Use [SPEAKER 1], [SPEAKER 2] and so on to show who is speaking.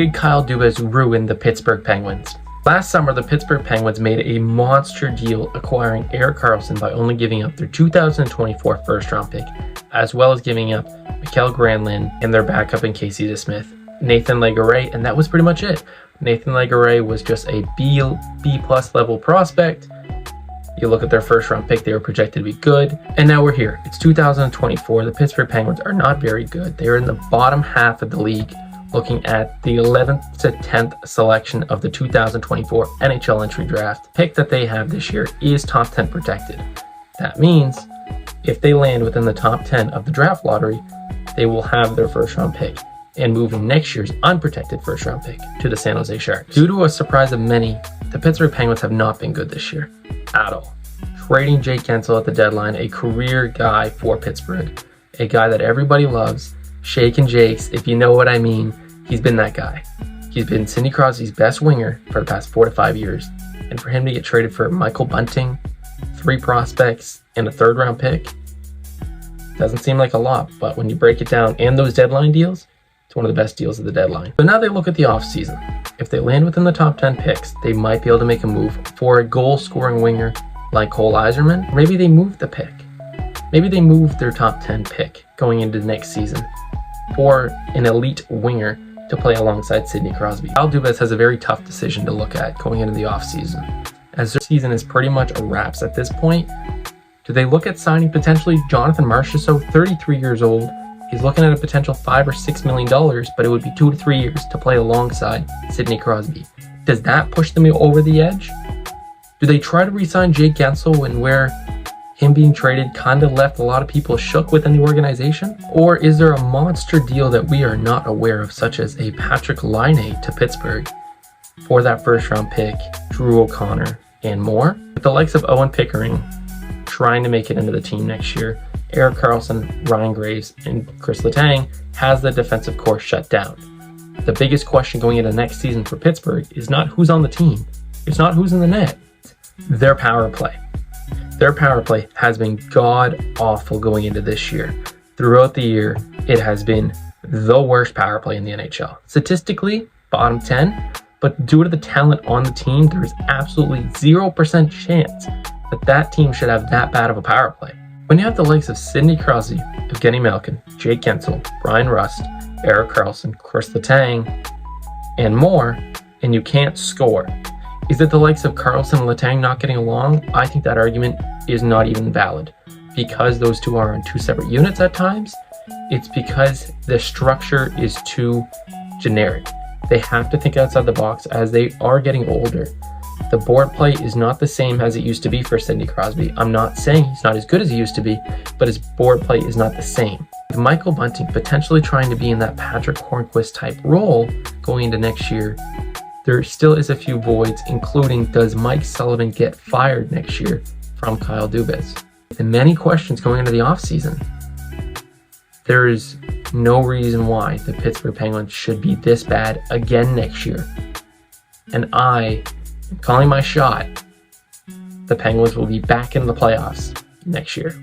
[SPEAKER 1] did Kyle Dubas ruin the Pittsburgh Penguins? Last summer, the Pittsburgh Penguins made a monster deal acquiring Erik Karlsson by only giving up their 2024 first-round pick, as well as giving up Mikael Granlund and their backup in Casey DeSmith, Nathan Legare, and that was pretty much it. Nathan Legare was just a B+ level prospect. You look at their first-round pick, they were projected to be good, and now we're here. It's 2024. The Pittsburgh Penguins are not very good. They are in the bottom half of the league, looking at the 11th to 10th selection of the 2024 NHL entry draft. Pick that they have this year is top 10 protected. That means if they land within the top 10 of the draft lottery, they will have their first-round pick and move in next year's unprotected first-round pick to the San Jose Sharks. Due to a surprise of many, the Pittsburgh Penguins have not been good this year at all. Trading Jake Guentzel at the deadline, a career guy for Pittsburgh, a guy that everybody loves, Shake and Jakes, if you know what I mean. He's been that guy. He's been Sidney Crosby's best winger for the past 4 to 5 years. And for him to get traded for Michael Bunting, 3 prospects, and a third-round pick, doesn't seem like a lot. But when you break it down and those deadline deals, it's one of the best deals of the deadline. But now they look at the offseason. If they land within the top 10 picks, they might be able to make a move for a goal-scoring winger like Cole Yzerman. Maybe they move the pick. Maybe they move their top 10 pick going into the next season for an elite winger to play alongside Sidney Crosby. Kyle Dubas has a very tough decision to look at going into the offseason. As their season is pretty much a wraps at this point, do they look at signing potentially Jonathan Marchessault, 33 years old? He's looking at a potential $5 or $6 million, but it would be 2 to 3 years to play alongside Sidney Crosby. Does that push them over the edge? Do they try to re-sign Jake Guentzel and where him being traded kind of left a lot of people shook within the organization? Or is there a monster deal that we are not aware of, such as a Patrick Laine to Pittsburgh for that first-round pick, Drew O'Connor, and more? With the likes of Owen Pickering trying to make it into the team next year, Erik Karlsson, Ryan Graves, and Chris Letang has the defensive core shut down. The biggest question going into next season for Pittsburgh is not who's on the team. It's not who's in the net. Their power play. Their power play has been god-awful going into this year. Throughout the year, it has been the worst power play in the NHL. Statistically, bottom 10, but due to the talent on the team, there is absolutely 0% chance that that team should have that bad of a power play. When you have the likes of Sidney Crosby, Evgeny Malkin, Jake Guentzel, Brian Rust, Erik Karlsson, Chris Letang, and more, and you can't score, is it the likes of Karlsson and Letang not getting along? I think that argument is not even valid. Because those two are on 2 separate units at times, it's because the structure is too generic. They have to think outside the box as they are getting older. The board play is not the same as it used to be for Sidney Crosby. I'm not saying he's not as good as he used to be, but his board play is not the same. With Michael Bunting potentially trying to be in that Patrick Hornquist type role going into next year, there still is a few voids, including does Mike Sullivan get fired next year from Kyle Dubas? And many questions going into the offseason. There is no reason why the Pittsburgh Penguins should be this bad again next year. And I am calling my shot. The Penguins will be back in the playoffs next year.